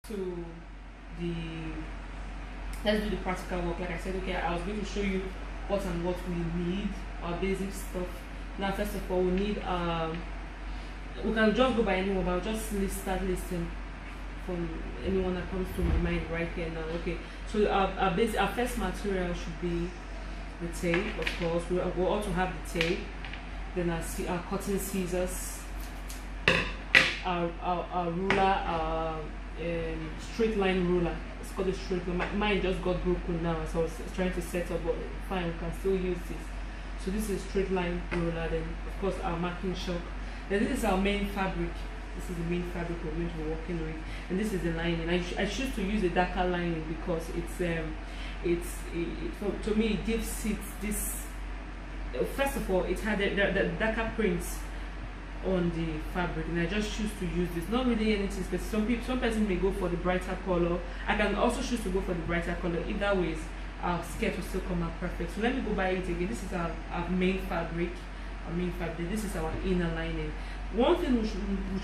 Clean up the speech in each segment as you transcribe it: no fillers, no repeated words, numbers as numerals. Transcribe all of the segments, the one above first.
to the let's do the practical work. Like I said, okay, I was going to show you what and what we need, our basic stuff. Now, first of all, we need we can just go by anyone, but I'll just start listing from anyone that comes to my mind right here now. Okay, so our first material should be the tape. Of course, we'll also have the tape. Then our cutting scissors, our ruler, our straight line ruler. It's called a straight line. Mine just got broken now, so I was trying to set up, but fine, we can still use this. So this is straight line ruler. Then of course our marking chalk. Then this is our main fabric. This is the main fabric we're going to be working with, and this is the lining. I choose to use a darker lining because to me it gives it this. First of all, it had the darker prints on the fabric, and I just choose to use this. Not really anything specific. Some person may go for the brighter color. I can also choose to go for the brighter color. Either ways, our skirt will still come out perfect. So let me go by it again. This is our main fabric. Our main fabric. This is our inner lining. One thing we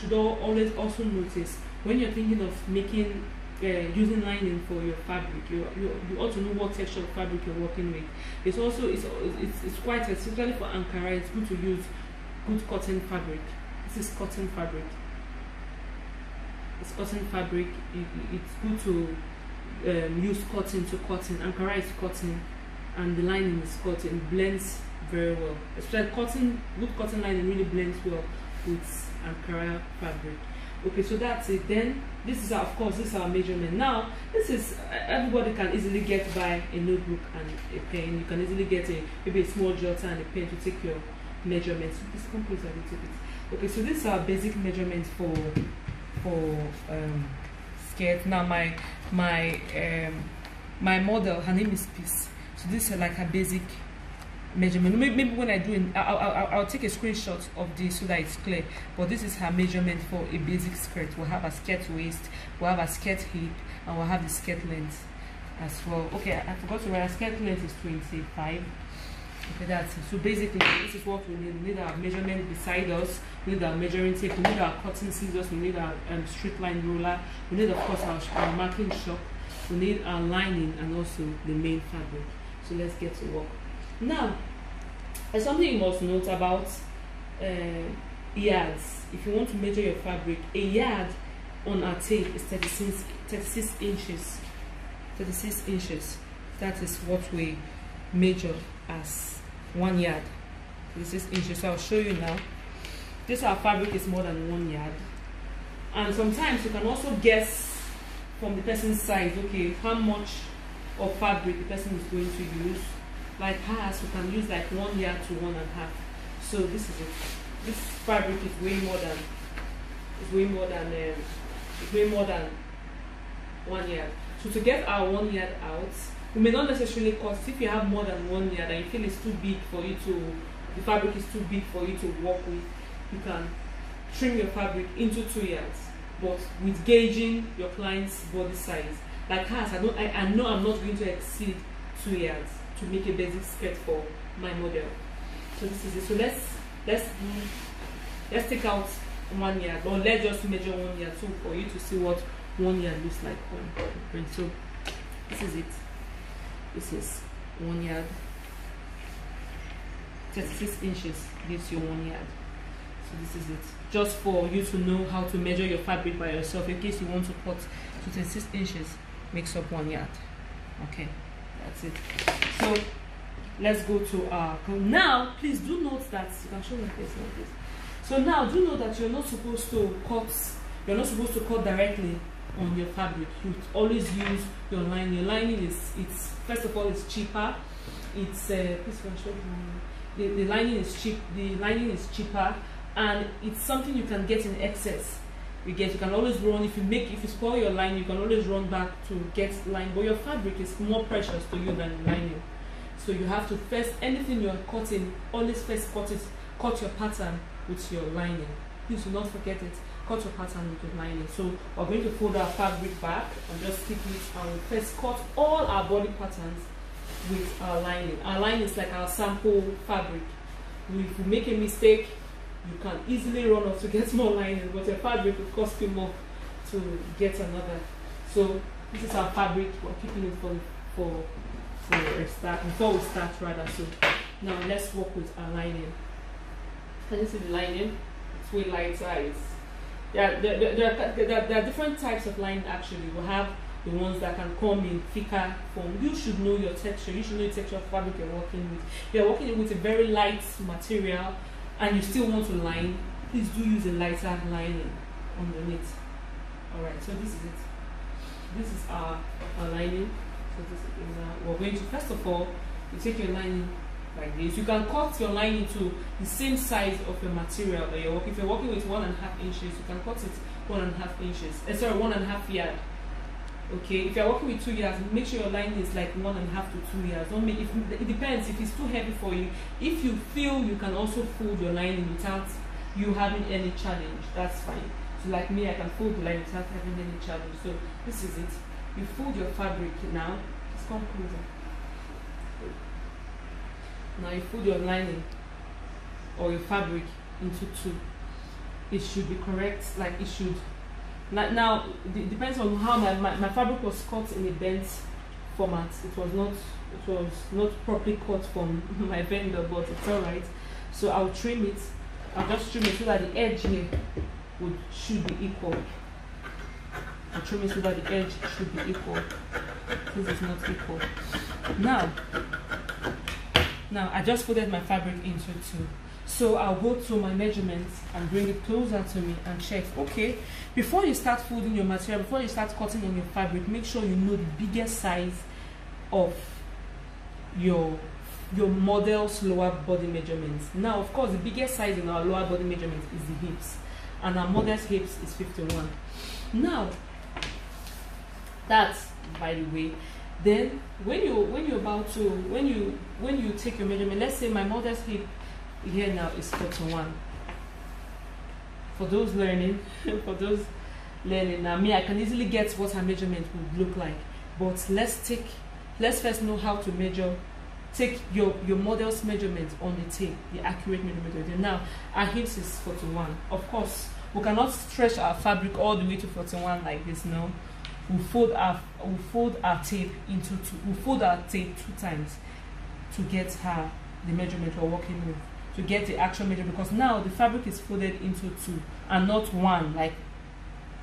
should always also notice when you're thinking of making using lining for your fabric, you ought to know what texture of fabric you're working with. It's quite, especially for Ankara, it's good to use good cotton fabric. This is cotton fabric. It's cotton fabric. It's good to use cotton to cotton. Ankara is cotton, and the lining is cotton. It blends very well. Especially cotton, good cotton lining really blends well with Ankara fabric. Okay, so that's it. Then this is of course this is our measurement. Now this is everybody can easily get by a notebook and a pen. You can easily get maybe a small jotter and a pen to take your measurements. This completes a little bit. Okay, so this is our basic measurement for skirt. Now my model, her name is Peace. So this is like her basic measurement. Maybe when I do it, I'll take a screenshot of this so that it's clear. But this is her measurement for a basic skirt. We'll have a skirt waist, we'll have a skirt hip, and we'll have the skirt length as well. Okay, I forgot to write. Our skirt length is 25. Okay, that's it. So basically, this is what we need. We need our measurement beside us. We need our measuring tape. We need our cutting scissors. We need our straight line ruler. We need, of course, our marking chalk. We need our lining and also the main fabric. So let's get to work. Now, there's something you must note about yards. If you want to measure your fabric, a yard on our tape is 36 inches. 36 inches. That is what we measure as 1 yard. 36 inches. So I'll show you now. This our fabric is more than 1 yard. And sometimes you can also guess from the person's size, okay, how much of fabric the person is going to use. Like hers, we can use like 1 yard to 1.5. So this is it. This fabric is way more than 1 yard. So to get our 1 yard out, we may not necessarily cut. If you have more than 1 yard and you feel it's too big for you to, the fabric is too big for you to work with, you can trim your fabric into 2 yards, but with gauging your client's body size. Like hers, I know I'm not going to exceed 2 yards to make a basic skirt for my model. So this is it. So let's take out 1 yard, or let's just measure 1 yard, so for you to see what 1 yard looks like on print. So this is it. This is 1 yard. 36 inches gives you 1 yard. So this is it. Just for you to know how to measure your fabric by yourself in case you want to cut. So 36 inches makes up 1 yard. Okay, that's it. So let's go to our now. Please do note that you can show my face like this. So now do know that you're not supposed to cut. You're not supposed to cut directly on your fabric. You always use your lining. Your lining it's first of all, it's cheaper. It's please can show the lining is cheap. The lining is cheaper, and it's something you can get in excess. You can always run if you spoil your line, you can always run back to get line. But your fabric is more precious to you than the lining. So you have to first, anything you're cutting, always first cut your pattern with your lining. Please do not forget it. Cut your pattern with your lining. So we're going to fold our fabric back and just stick it, and we first cut all our body patterns with our lining. Our line is like our sample fabric. If you make a mistake, you can easily run off to get more lining, but your fabric will cost you more to get another So this is our fabric. We're keeping it for a start, before we start rather. So now let's work with our lining. Can you see the lining? It's way lighter. There are different types of lining actually. We have the ones that can come in thicker form. You should know your texture. You should know the texture of fabric you're working with. If you're working with a very light material and you still want to line, please do use a lighter lining underneath. Alright, so this is it. This is our lining. So this is we're going to, first of all, you take your lining like this. You can cut your lining to the same size of your material that you're working. If you're working with 1.5 inches, you can cut it 1.5 inches. Sorry, 1.5 yard. Okay, if you're working with 2 yards, make sure your lining is like 1.5 to 2 yards. Don't make it depends if it's too heavy for you. If you feel you can also fold your lining without you having any challenge, that's fine. So like me, I can fold the lining without having any challenge. So this is it. You fold your fabric now. Just come closer. Now you fold your lining or your fabric into two. It should be correct, like it should. Now it depends on how my fabric was cut in a bent format. It was not properly cut from my vendor, but it's alright. So I'll trim it. I'll just trim it so that the edge here should be equal. I'll trim it so that the edge should be equal. This is not equal. Now I just folded my fabric into two. So I'll go to my measurements and bring it closer to me and check. Okay, before you start folding your material, before you start cutting on your fabric, make sure you know the biggest size of your model's lower body measurements. Now, of course, the biggest size in our lower body measurement is the hips, and our model's hips is 51. Now, that's by the way. Then when you take your measurement, let's say my model's hip here now is 41. For those learning, now me, I can easily get what her measurement would look like. But let's first know how to measure. Take your model's measurement on the tape, the accurate measurement. Now our hips is 41. Of course, we cannot stretch our fabric all the way to 41 like this. No, we'll fold our tape into two. We'll fold our tape 2 times to get the measurement we're working with, to get the actual measurement, because now the fabric is folded into 2 and not 1 like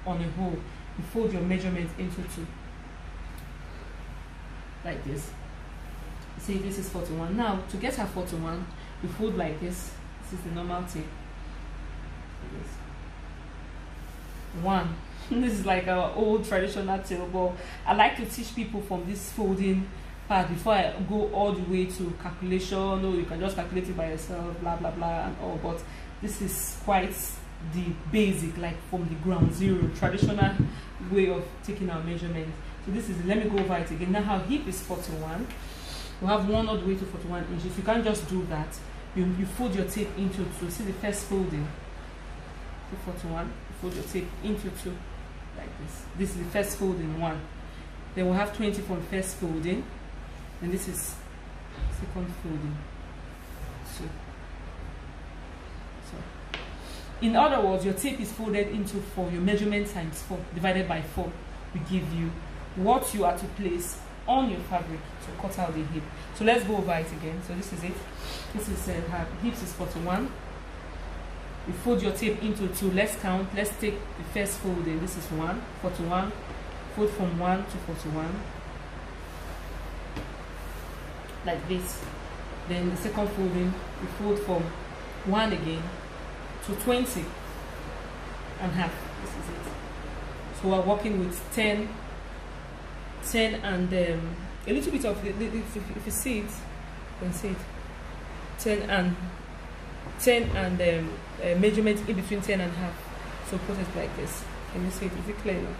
on a whole. You fold your measurement into 2 like this. See, this is 41. Now to get her 41, we fold like this. This is the normal tape. This 1. This is like our old traditional tape, but I like to teach people from this folding part before I go all the way to calculation. No, you can just calculate it by yourself, blah blah blah and all. But this is quite the basic, like from the ground zero, traditional way of taking our measurement. So this is, let me go over it again. Now our hip is 41. We have 1 all the way to 41 inches. You can't just do that. You fold your tape into 2. See the first folding. So 41. You fold your tape into 2 like this. This is the first folding 1. Then we'll have 20 from first folding. And this is second folding 2. So in other words, your tape is folded into 4. Your measurement times 4 divided by 4 will give you what you are to place on your fabric to cut out the hip. So let's go over it again. So this is it. This is her hips is 41. You fold your tape into 2. Let's count. Let's take the first folding. This is 1, 41. Fold from 1 to 41 like this. Then the second folding, we fold from 1 again to 20 and half. This is it. So we're working with 10 and a little bit of if you see it, you can see it. 10 and measurement in between 10 and half. So put it like this. Can you see it? Is it clear now?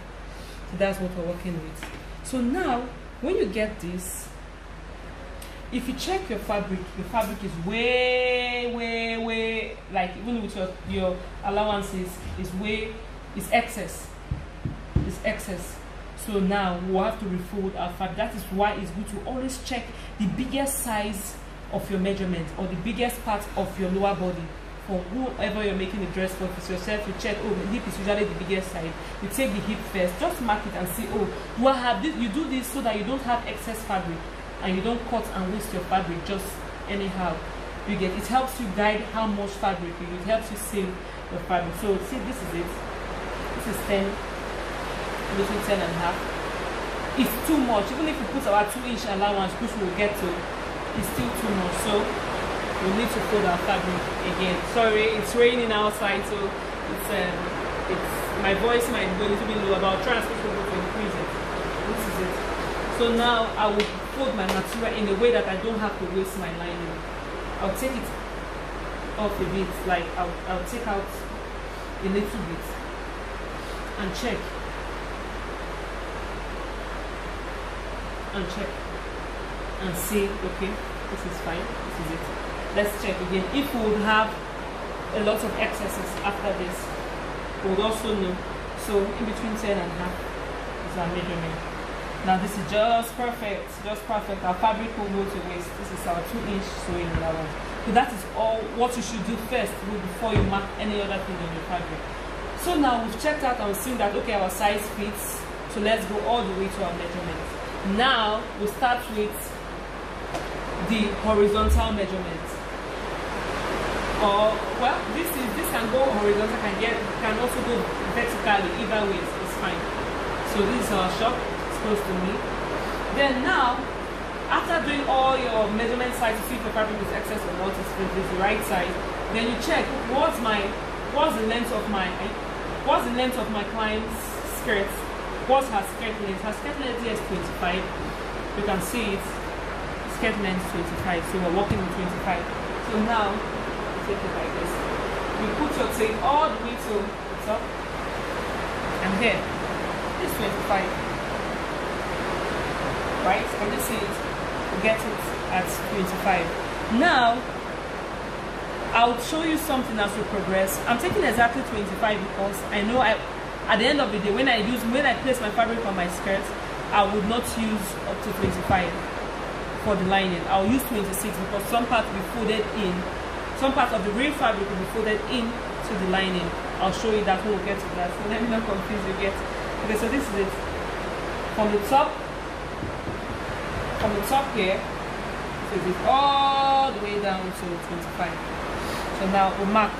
So that's what we're working with. So now when you get this, if you check your fabric is way, like even with your allowances is excess. It's excess. So now we'll have to refold our fabric. That is why it's good to always check the biggest size of your measurement or the biggest part of your lower body for whoever you're making the dress for. If it's yourself, you check, oh, the hip is usually the biggest side. You take the hip first, just mark it and see, oh, do I have this? You do this so that you don't have excess fabric and you don't cut and waste your fabric just anyhow. You get, it helps you guide how much fabric you use. It helps you save your fabric. So see, this is it. This is 10, between 10 and a half. It's too much. Even if you put our 2-inch allowance, which we'll get to, it's still too much. So we need to fold our fabric again. Sorry, it's raining outside, so it's my voice might be a little bit low, but I'll try and switch over to increase it. This is it. So now I will fold my material in a way that I don't have to waste my lining. I'll take it off a bit, like I'll take out a little bit and check. And check and see, okay, this is fine, this is it. Let's check again. If we would have a lot of excesses after this, we would also know. So in between 10 and a half is our measurement. Now this is just perfect, just perfect. Our fabric will go to waste. This is our 2-inch sewing allowance. So that is all what you should do first before you mark any other thing on your fabric. So now we've checked out and seen that, okay, our size fits. So let's go all the way to our measurement. Now we'll start with the horizontal measurement. Or well, this can go horizontal, can also go vertically. Either way, it's fine. So this is our shop. It's close to me. Then now, after doing all your measurement size to see if the fabric is excess or not, is the right size. Then you check what's the length of my client's skirt. What's her skirt length? Her skirt length here is 25. You can see it. Skirt length 25. So we're working with 25. So now you take it like this. You put your tape all the way to the top. And here, it's 25. Right? Can you see it? You get it at 25. Now, I'll show you something as we progress. I'm taking exactly 25 because I know at the end of the day, when I place my fabric on my skirt, I would not use up to 25 for the lining. I'll use 26 because some part will be folded in. Some part of the real fabric will be folded in to the lining. I'll show you that when we get to that. So let me not confuse you yet. Okay, so this is it. From the top here, so it is all the way down to 25. So now we'll mark.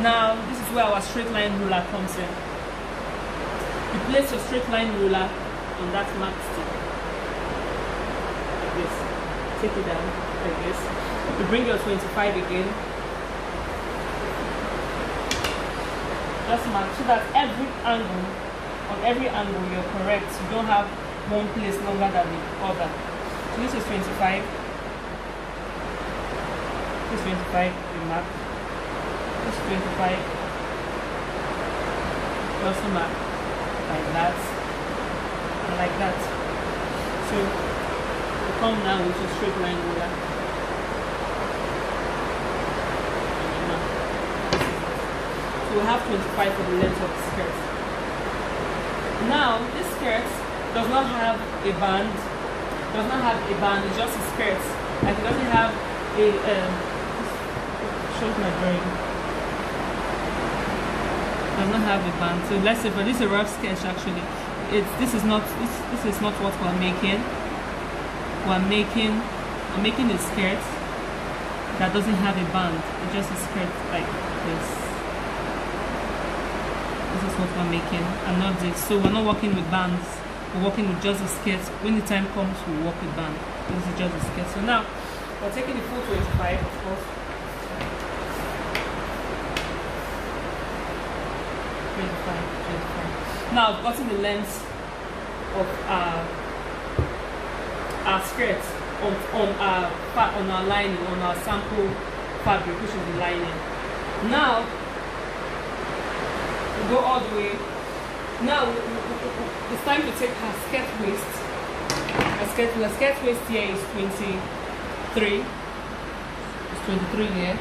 Now this is where our straight line ruler comes in. You place your straight line ruler on that mark stick, like this. Take it down, like this. You bring your 25 again. Just mark so that on every angle you're correct. You don't have one place longer than the other. So this is 25. This is 25, you mark. This is 25. You also mark. Like that and like that. So we come now with a straight line ruler. So we have 25 for the length of the skirt. Now this skirt does not have a band. It's just a skirt. Like it doesn't have a shows my drawing. Does not have a band. So let's say, but this is a rough sketch actually. This is not what we're making. I'm making a skirt that doesn't have a band. It's just a skirt like this. This is what we're making, and not this. So we're not working with bands. We're working with just a skirt. When the time comes, we'll work with band. This is just a skirt. So now we're taking the full 25, of course. 25. Now I've gotten the length of our skirt on our lining, on our sample fabric, which is the lining. Now we go all the way. Now it's time to take her skirt waist. The skirt waist here is 23. It's 23 here.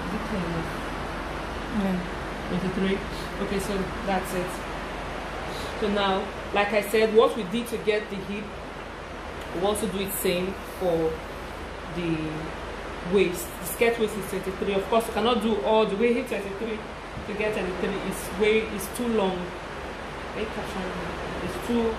Is it 20? Yeah. 23. Okay, so that's it. So now, like I said, what we did to get the hip, we also do it same for the waist. The skirt waist is 33. Of course, you cannot do all the way. Hit 33 to get 33. It's too long. It's too